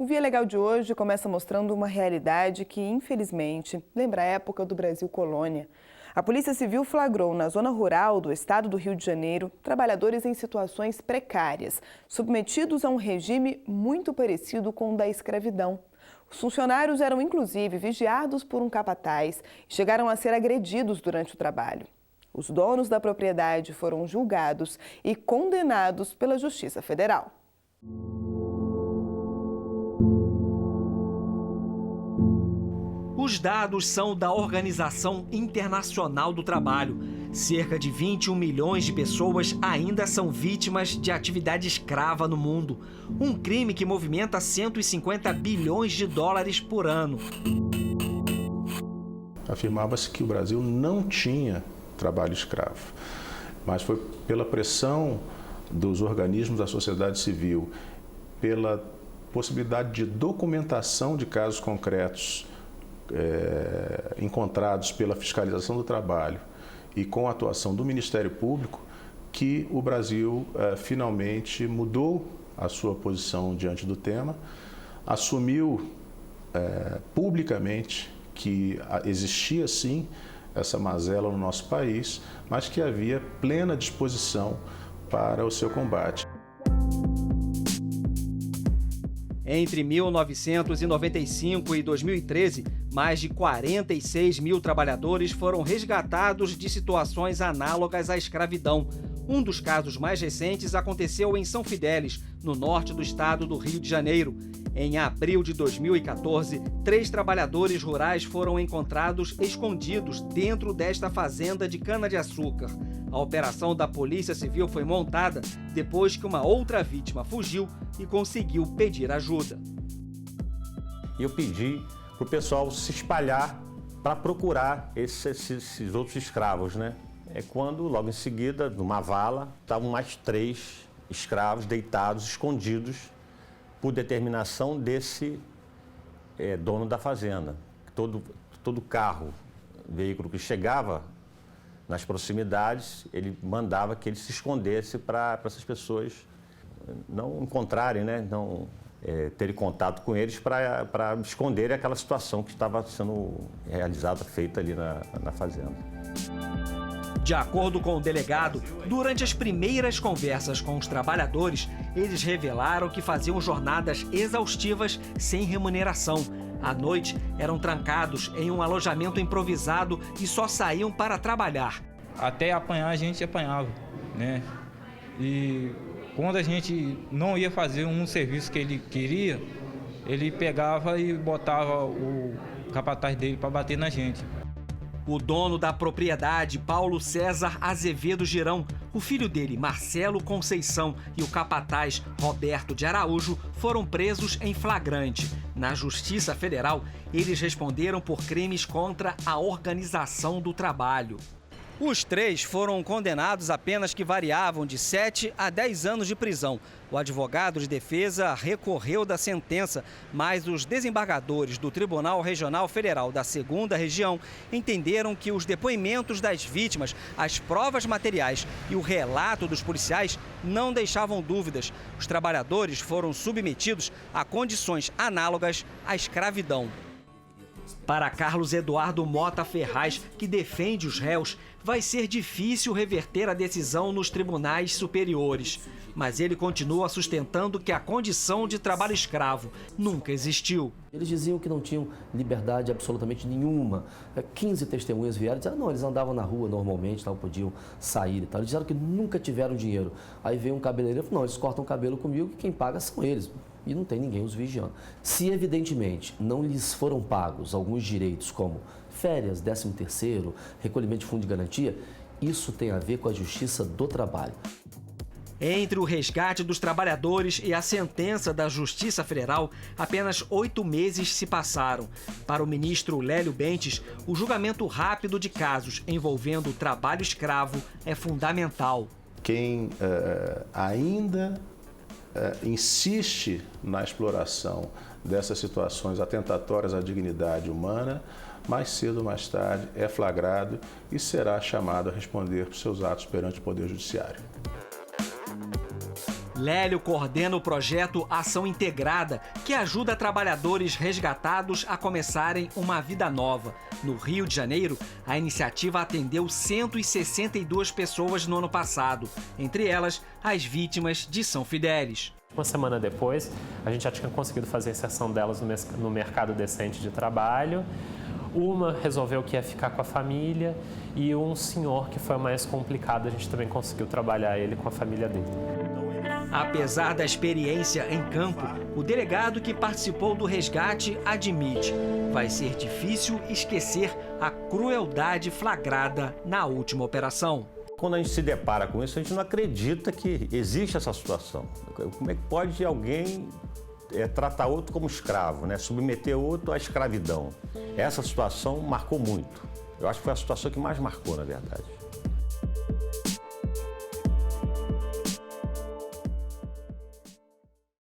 O Via Legal de hoje começa mostrando uma realidade que, infelizmente, lembra a época do Brasil colônia. A Polícia Civil flagrou na zona rural do estado do Rio de Janeiro trabalhadores em situações precárias, submetidos a um regime muito parecido com o da escravidão. Os funcionários eram, inclusive, vigiados por um capataz e chegaram a ser agredidos durante o trabalho. Os donos da propriedade foram julgados e condenados pela Justiça Federal. Os dados são da Organização Internacional do Trabalho. Cerca de 21 milhões de pessoas ainda são vítimas de atividade escrava no mundo. Um crime que movimenta 150 bilhões de dólares por ano. Afirmava-se que o Brasil não tinha trabalho escravo, mas foi pela pressão dos organismos da sociedade civil, pela possibilidade de documentação de casos concretos encontrados pela fiscalização do trabalho e com a atuação do Ministério Público, que o Brasil finalmente mudou a sua posição diante do tema, assumiu publicamente que existia sim essa mazela no nosso país, mas que havia plena disposição para o seu combate. Entre 1995 e 2013, mais de 46 mil trabalhadores foram resgatados de situações análogas à escravidão. Um dos casos mais recentes aconteceu em São Fidélis, no norte do estado do Rio de Janeiro. Em abril de 2014, 3 trabalhadores rurais foram encontrados escondidos dentro desta fazenda de cana-de-açúcar. A operação da Polícia Civil foi montada depois que uma outra vítima fugiu e conseguiu pedir ajuda. Eu pedi para o pessoal se espalhar para procurar esses outros escravos, né? É quando, logo em seguida, numa vala, estavam mais 3 escravos deitados, escondidos, por determinação desse dono da fazenda. Todo carro, veículo que chegava nas proximidades, ele mandava que ele se escondesse para essas pessoas não encontrarem, né? Não terem contato com eles para esconderem aquela situação que estava sendo realizada, feita ali na fazenda. De acordo com o delegado, durante as primeiras conversas com os trabalhadores, eles revelaram que faziam jornadas exaustivas sem remuneração. À noite, eram trancados em um alojamento improvisado e só saíam para trabalhar. Até apanhar, a gente apanhava, né? E quando a gente não ia fazer um serviço que ele queria, ele pegava e botava o capataz dele para bater na gente. O dono da propriedade, Paulo César Azevedo Girão, o filho dele, Marcelo Conceição, e o capataz, Roberto de Araújo, foram presos em flagrante. Na Justiça Federal, eles responderam por crimes contra a organização do trabalho. Os 3 foram condenados a penas que variavam de 7 a 10 anos de prisão. O advogado de defesa recorreu da sentença, mas os desembargadores do Tribunal Regional Federal da 2ª Região entenderam que os depoimentos das vítimas, as provas materiais e o relato dos policiais não deixavam dúvidas. Os trabalhadores foram submetidos a condições análogas à escravidão. Para Carlos Eduardo Mota Ferraz, que defende os réus, vai ser difícil reverter a decisão nos tribunais superiores. Mas ele continua sustentando que a condição de trabalho escravo nunca existiu. Eles diziam que não tinham liberdade absolutamente nenhuma. 15 testemunhas vieram e disseram não, eles andavam na rua normalmente, não podiam sair e tal. Eles disseram que nunca tiveram dinheiro. Aí veio um cabeleireiro e falou, não, eles cortam o cabelo comigo e quem paga são eles. E não tem ninguém os vigiando. Se, evidentemente, não lhes foram pagos alguns direitos como férias, 13º, recolhimento de fundo de garantia, isso tem a ver com a Justiça do Trabalho. Entre o resgate dos trabalhadores e a sentença da Justiça Federal, apenas 8 meses se passaram. Para o ministro Lélio Bentes, o julgamento rápido de casos envolvendo o trabalho escravo é fundamental. Quem ainda insiste na exploração dessas situações atentatórias à dignidade humana, mais cedo ou mais tarde é flagrado e será chamado a responder por seus atos perante o Poder Judiciário. Lélio coordena o projeto Ação Integrada, que ajuda trabalhadores resgatados a começarem uma vida nova. No Rio de Janeiro, a iniciativa atendeu 162 pessoas no ano passado, entre elas as vítimas de São Fidélis. Uma semana depois, a gente já tinha conseguido fazer a inserção delas no mercado decente de trabalho. Uma resolveu que ia ficar com a família e um senhor que foi o mais complicado, a gente também conseguiu trabalhar ele com a família dele. Apesar da experiência em campo, o delegado que participou do resgate admite: vai ser difícil esquecer a crueldade flagrada na última operação. Quando a gente se depara com isso, a gente não acredita que existe essa situação. Como é que pode alguém tratar outro como escravo, né? Submeter outro à escravidão? Essa situação marcou muito. Eu acho que foi a situação que mais marcou, na verdade.